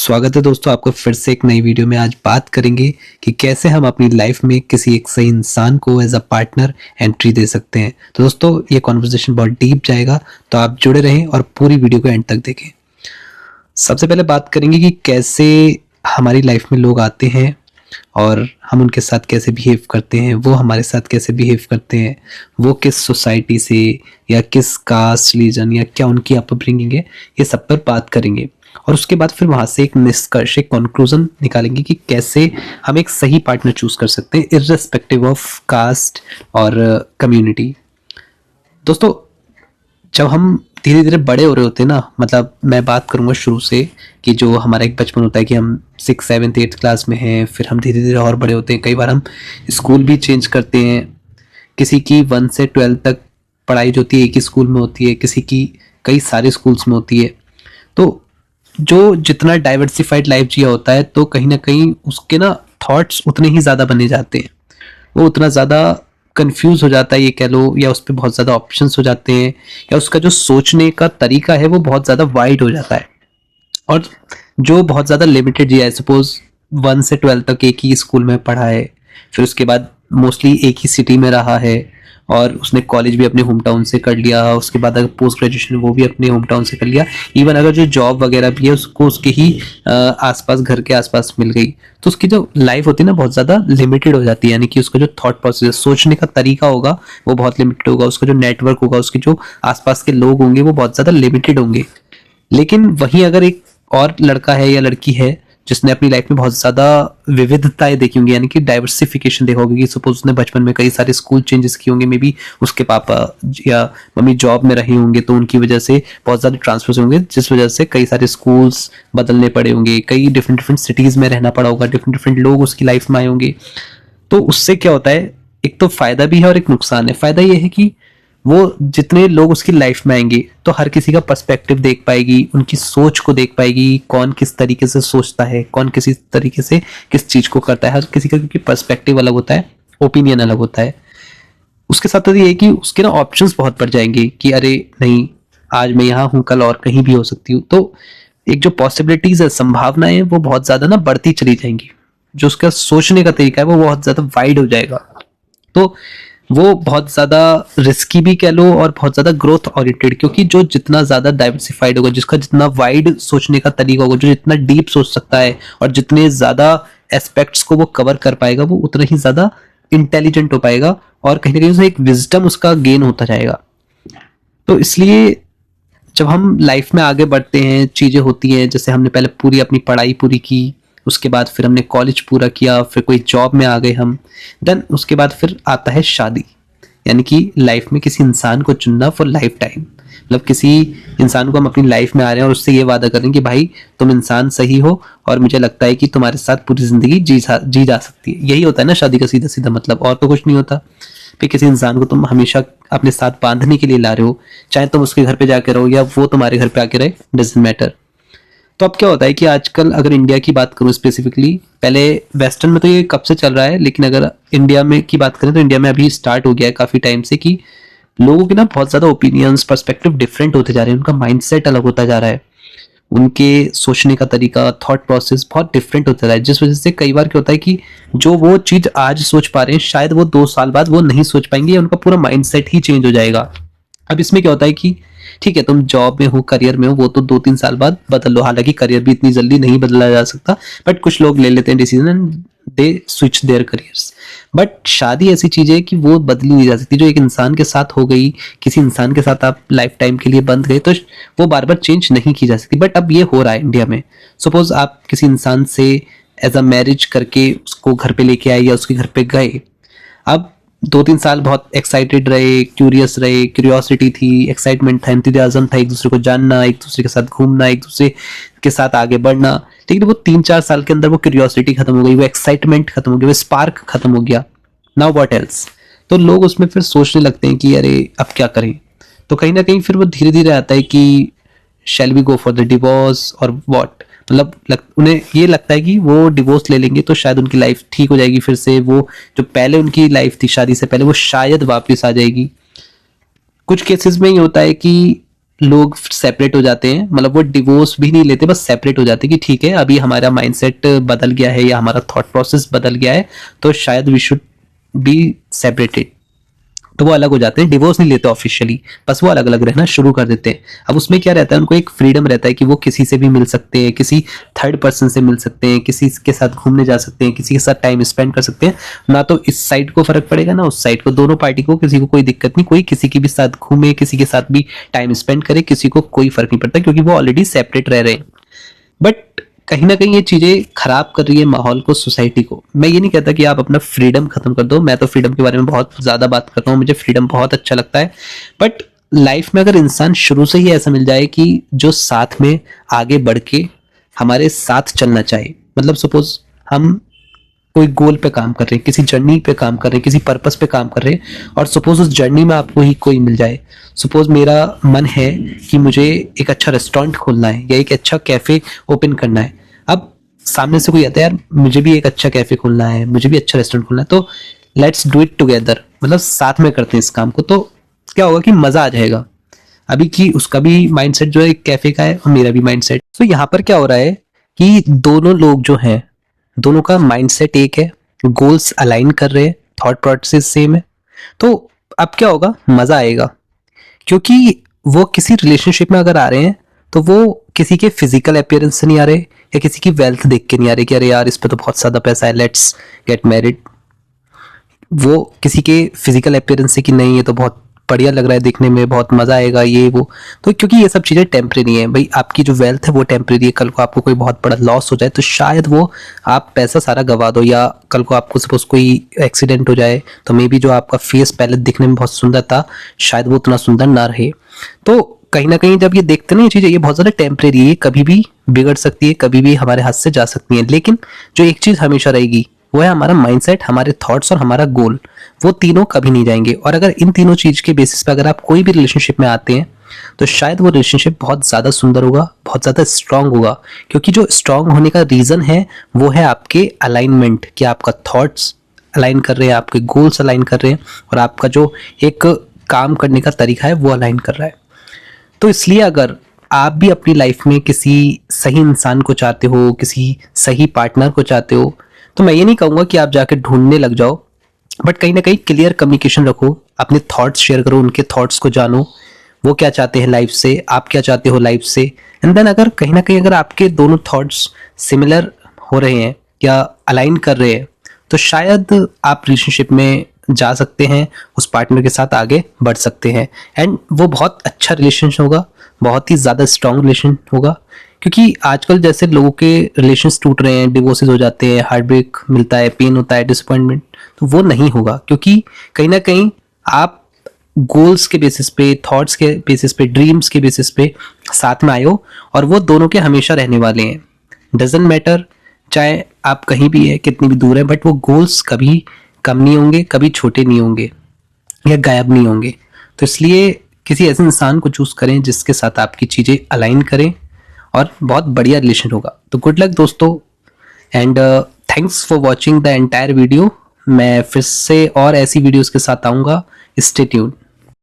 स्वागत है दोस्तों आपका फिर से एक नई वीडियो में। आज बात करेंगे कि कैसे हम अपनी लाइफ में किसी एक सही इंसान को एज अ पार्टनर एंट्री दे सकते हैं। तो दोस्तों ये कॉन्वर्सेशन बहुत डीप जाएगा, तो आप जुड़े रहें और पूरी वीडियो को एंड तक देखें। सबसे पहले बात करेंगे कि कैसे हमारी लाइफ में लोग आते हैं और हम उनके साथ कैसे बिहेव करते हैं, वो हमारे साथ कैसे बिहेव करते हैं, वो किस सोसाइटी से या किस कास्ट रिलीजन या क्या उनकी अपब्रिंगिंग है, ये सब पर बात करेंगे। और उसके बाद फिर वहां से एक निष्कर्ष, एक कंक्लूजन निकालेंगे कि कैसे हम एक सही पार्टनर चूज कर सकते हैं इर्रेस्पेक्टिव ऑफ कास्ट और कम्युनिटी। दोस्तों जब हम धीरे धीरे बड़े हो रहे होते हैं ना, मतलब मैं बात करूंगा शुरू से कि जो हमारा एक बचपन होता है कि हम 6, 7, 8 क्लास में हैं, फिर हम धीरे धीरे और बड़े होते हैं। कई बार हम स्कूल भी चेंज करते हैं। किसी की 1 से 12 तक पढ़ाई जो होती है एक ही स्कूल में होती है, किसी की कई सारे स्कूल्स में होती है। तो जो जितना डाइवर्सिफाइड लाइफ जिया होता है, तो कहीं ना कहीं उसके ना थॉट्स उतने ही ज़्यादा बने जाते हैं, वो उतना ज़्यादा कंफ्यूज हो जाता है ये कह लो, या उस पर बहुत ज़्यादा ऑप्शंस हो जाते हैं, या उसका जो सोचने का तरीका है वो बहुत ज़्यादा वाइड हो जाता है। और जो बहुत ज़्यादा लिमिटेड जिया है, सपोज 1 से 12 तक एक ही स्कूल में पढ़ा है, फिर उसके बाद मोस्टली एक ही सिटी में रहा है और उसने कॉलेज भी अपने होम टाउन से कर लिया, उसके बाद अगर पोस्ट ग्रेजुएशन वो भी अपने होम टाउन से कर लिया, इवन अगर जो जॉब वगैरह भी है उसको उसके ही आसपास, घर के आसपास मिल गई, तो उसकी जो लाइफ होती है ना बहुत ज़्यादा लिमिटेड हो जाती है। यानी कि उसका जो थॉट प्रोसेस, सोचने का तरीका होगा वो बहुत लिमिटेड होगा, उसका जो नेटवर्क होगा, उसके जो आसपास के लोग होंगे वो बहुत ज़्यादा लिमिटेड होंगे। लेकिन वहीं अगर एक और लड़का है या लड़की है जिसने अपनी लाइफ में बहुत ज़्यादा विविधताएं देखी होंगी, यानी कि डाइवर्सिफिकेशन देखा होगा, कि सपोज उसने बचपन में कई सारे स्कूल चेंजेस किए होंगे, मे बी उसके पापा या मम्मी जॉब में रहे होंगे तो उनकी वजह से बहुत ज़्यादा ट्रांसफर होंगे, जिस वजह से कई सारे स्कूल्स बदलने पड़े होंगे, कई डिफरेंट डिफरेंट सिटीज़ में रहना पड़ा होगा, डिफरेंट डिफरेंट लोग उसकी लाइफ में आए होंगे। तो उससे क्या होता है, एक तो फायदा भी है और एक नुकसान है। फायदा ये है कि वो जितने लोग उसकी लाइफ में आएंगे तो हर किसी का पर्सपेक्टिव देख पाएगी, उनकी सोच को देख पाएगी, कौन किस तरीके से सोचता है, कौन किसी तरीके से किस चीज को करता है। हर किसी का क्योंकि पर्सपेक्टिव अलग होता है, ओपिनियन अलग होता है। उसके साथ ये है कि उसके ना ऑप्शंस बहुत बढ़ जाएंगे कि अरे नहीं, आज मैं यहाँ हूँ, कल और कहीं भी हो सकती हूँ। तो एक जो पॉसिबिलिटीज है, संभावनाएं, वो बहुत ज्यादा ना बढ़ती चली जाएंगी। जो उसका सोचने का तरीका है वो बहुत ज्यादा वाइड हो जाएगा। तो वो बहुत ज़्यादा रिस्की भी कह लो और बहुत ज़्यादा ग्रोथ ओरिएंटेड, क्योंकि जो जितना ज़्यादा डाइवर्सिफाइड होगा, जिसका जितना वाइड सोचने का तरीका होगा, जो जितना डीप सोच सकता है और जितने ज़्यादा एस्पेक्ट्स को वो कवर कर पाएगा, वो उतना ही ज़्यादा इंटेलिजेंट हो पाएगा और कहीं ना कहीं उसे एक विजडम उसका गेन होता जाएगा। तो इसलिए जब हम लाइफ में आगे बढ़ते हैं, चीज़ें होती हैं, जैसे हमने पहले पूरी अपनी पढ़ाई पूरी की, उसके बाद फिर हमने कॉलेज पूरा किया, फिर कोई जॉब में आ गए हम, देन उसके बाद फिर आता है शादी। यानी कि लाइफ में किसी इंसान को चुनना फॉर लाइफ टाइम। मतलब किसी इंसान को हम अपनी लाइफ में आ रहे हैं और उससे ये वादा कर रहे हैं कि भाई तुम इंसान सही हो और मुझे लगता है कि तुम्हारे साथ पूरी जिंदगी जी जा सकती है। यही होता है ना शादी का सीधा सीधा मतलब, और तो कुछ नहीं होता। फिर किसी इंसान को तुम हमेशा अपने साथ बांधने के लिए ला रहे हो, चाहे तुम उसके घर पे जाके रहो या वो तुम्हारे घर पे आके रहे, डजंट मैटर। तो अब क्या होता है कि आजकल अगर इंडिया की बात करूं स्पेसिफिकली, पहले वेस्टर्न में तो ये कब से चल रहा है, लेकिन अगर इंडिया में की बात करें तो इंडिया में अभी स्टार्ट हो गया है काफ़ी टाइम से, कि लोगों के ना बहुत ज़्यादा ओपिनियंस, पर्सपेक्टिव डिफरेंट होते जा रहे हैं, उनका माइंडसेट अलग होता जा रहा है, उनके सोचने का तरीका, थॉट प्रोसेस बहुत डिफरेंट होता है, जिस वजह से कई बार क्या होता है कि जो वो चीज़ आज सोच पा रहे हैं शायद वो 2 साल बाद वो नहीं सोच पाएंगे, या उनका पूरा माइंडसेट ही चेंज हो जाएगा। अब इसमें क्या होता है कि ठीक है तुम जॉब में हो, करियर में हो, वो तो 2-3 साल बाद बदल लो, हालांकि करियर भी इतनी जल्दी नहीं बदला जा सकता, बट कुछ लोग ले लेते हैं decision and they switch their careers. But शादी ऐसी चीज है कि वो बदली नहीं जा सकती। जो एक इंसान के साथ हो गई, किसी इंसान के साथ आप लाइफ टाइम के लिए बंध गए, तो वो बार बार चेंज नहीं की जा सकती। बट अब ये हो रहा है इंडिया में। सपोज आप किसी इंसान से एज अ मैरिज करके उसको घर पे लेके आए या उसके घर पे गए, अब 2-3 साल बहुत एक्साइटेड रहे, क्यूरियस रहे, क्यूरियोसिटी थी, एक्साइटमेंट था, एंथुसियाज्म था, एक दूसरे को जानना, एक दूसरे के साथ घूमना, एक दूसरे के साथ आगे बढ़ना। लेकिन वो 3-4 साल के अंदर वो क्यूरियोसिटी खत्म हो गई, वो एक्साइटमेंट खत्म हो गया, वो स्पार्क खत्म हो गया। Now what else? तो लोग उसमें फिर सोचने लगते हैं कि अरे अब क्या करें। तो कहीं ना कहीं फिर वो धीरे धीरे आता है कि shall we go for the divorce और व्हाट, मतलब उन्हें ये लगता है कि वो डिवोर्स ले लेंगे तो शायद उनकी लाइफ ठीक हो जाएगी, फिर से वो जो पहले उनकी लाइफ थी शादी से पहले वो शायद वापस आ जाएगी। कुछ केसेस में ये होता है कि लोग सेपरेट हो जाते हैं, मतलब वो डिवोर्स भी नहीं लेते, बस सेपरेट हो जाते हैं कि ठीक है अभी हमारा माइंडसेट बदल गया है या हमारा थॉट प्रोसेस बदल गया है, तो शायद वी शुड बी सेपरेटेड। तो वो अलग हो जाते हैं, डिवोर्स नहीं लेते ऑफिशियली, बस वो अलग अलग रहना शुरू कर देते हैं। अब उसमें क्या रहता है, उनको एक फ्रीडम रहता है कि वो किसी से भी मिल सकते हैं, किसी थर्ड पर्सन से मिल सकते हैं, किसी के साथ घूमने जा सकते हैं, किसी के साथ टाइम स्पेंड कर सकते हैं। ना तो इस साइड को फर्क पड़ेगा ना उस साइड को, दोनों पार्टी को किसी को कोई दिक्कत नहीं, कोई किसी के भी साथ घूमे, किसी के साथ भी टाइम स्पेंड करे, किसी को कोई फर्क नहीं पड़ता, क्योंकि वो ऑलरेडी सेपरेट रह रहे हैं। बट कहीं ना कहीं ये चीजें खराब कर रही है माहौल को, सोसाइटी को। मैं ये नहीं कहता कि आप अपना फ्रीडम खत्म कर दो, मैं तो फ्रीडम के बारे में बहुत ज्यादा बात करता हूँ, मुझे फ्रीडम बहुत अच्छा लगता है। बट लाइफ में अगर इंसान शुरू से ही ऐसा मिल जाए कि जो साथ में आगे बढ़ के हमारे साथ चलना चाहे, मतलब सपोज हम कोई गोल पे काम कर रहे हैं, किसी जर्नी पे काम कर रहे हैं, किसी पर्पस पे काम कर रहे हैं, और सपोज उस जर्नी में आपको ही कोई मिल जाए। सपोज मेरा मन है कि मुझे एक अच्छा रेस्टोरेंट खोलना है या एक अच्छा कैफे ओपन करना है। अब सामने से कोई आता है, यार मुझे भी एक अच्छा कैफे खोलना है, मुझे भी अच्छा रेस्टोरेंट खोलना है, तो लेट्स डू इट टुगेदर, मतलब साथ में करते हैं इस काम को। तो क्या होगा कि मजा आ जाएगा। अभी कि उसका भी माइंडसेट जो है कैफे का है और मेरा भी माइंडसेट, तो यहाँ पर क्या हो रहा है कि दोनों लोग जो हैं, दोनों का माइंडसेट एक है, गोल्स अलाइन कर रहे हैं, थॉट प्रोसेस सेम है। तो अब क्या होगा, मजा आएगा। क्योंकि वो किसी रिलेशनशिप में अगर आ रहे हैं तो वो किसी के फिजिकल अपीयरेंस से नहीं आ रहे, या किसी की वेल्थ देख के नहीं आ रहे कि अरे यार इस पे तो बहुत ज्यादा पैसा है, लेट्स गेट मैरिड। वो किसी के फिजिकल अपीयरेंस से कि नहीं ये तो बहुत बढ़िया लग रहा है देखने में, बहुत मजा आएगा ये वो। तो क्योंकि ये सब चीजें टेम्परेरी है भाई, आपकी जो वेल्थ है वो टेम्परेरी है, कल को आपको कोई बहुत बड़ा लॉस हो जाए तो शायद वो आप पैसा सारा गवा दो, या कल को आपको सपोज कोई एक्सीडेंट हो जाए तो मे बी जो आपका फेस पहले दिखने में बहुत सुंदर था शायद वो उतना सुंदर ना रहे। तो कहीं ना कहीं जब ये देखते हैं ना ये चीजें, ये बहुत ज्यादा टेम्परेरी है, कभी भी बिगड़ सकती है, कभी भी हमारे हाथ से जा सकती है। लेकिन जो एक चीज हमेशा रहेगी वो है हमारा माइंडसेट, हमारे थॉट्स और हमारा गोल। वो तीनों कभी नहीं जाएंगे। और अगर इन तीनों चीज के बेसिस पे अगर आप कोई भी रिलेशनशिप में आते हैं तो शायद वो रिलेशनशिप बहुत ज्यादा सुंदर होगा, बहुत ज्यादा स्ट्रांग होगा। क्योंकि जो स्ट्रांग होने का रीजन है वो है आपके अलाइनमेंट, कि आपका थॉट्स अलाइन कर रहे हैं, आपके गोल्स अलाइन कर रहे हैं, और आपका जो एक काम करने का तरीका है वो अलाइन कर रहा है। तो इसलिए अगर आप भी अपनी लाइफ में किसी सही इंसान को चाहते हो, किसी सही पार्टनर को चाहते हो, तो मैं ये नहीं कहूंगा कि आप जाके ढूंढने लग जाओ, बट कहीं ना कहीं क्लियर कम्युनिकेशन रखो, अपने थॉट्स शेयर करो, उनके थॉट्स को जानो, वो क्या चाहते हैं लाइफ से, आप क्या चाहते हो लाइफ से। एंड देन अगर कहीं ना कहीं अगर आपके दोनों थॉट्स सिमिलर हो रहे हैं या अलाइन कर रहे हैं, तो शायद आप रिलेशनशिप में जा सकते हैं, उस पार्टनर के साथ आगे बढ़ सकते हैं, एंड वो बहुत अच्छा रिलेशन होगा, बहुत ही ज़्यादा स्ट्रांग रिलेशन होगा। क्योंकि आजकल जैसे लोगों के रिलेशंस टूट रहे हैं, डिवोर्सेस हो जाते हैं, हार्ट ब्रेक मिलता है, पेन होता है, डिसअपॉइंटमेंट, तो वो नहीं होगा। क्योंकि कहीं ना कहीं आप गोल्स के बेसिस पे, थॉट्स के बेसिस पे, ड्रीम्स के बेसिस पे साथ में आए हो, और वो दोनों के हमेशा रहने वाले हैं। डजेंट मैटर चाहे आप कहीं भी है, कितनी भी दूर है, बट वो गोल्स कभी कम नहीं होंगे, कभी छोटे नहीं होंगे या गायब नहीं होंगे। तो इसलिए किसी ऐसे इंसान को चूज करें जिसके साथ आपकी चीजें अलाइन करें, और बहुत बढ़िया रिलेशन होगा। तो गुड लक दोस्तों, and thanks for watching the entire video. मैं फिर से और ऐसी वीडियोस के साथ आऊँगा, स्टे ट्यून्ड।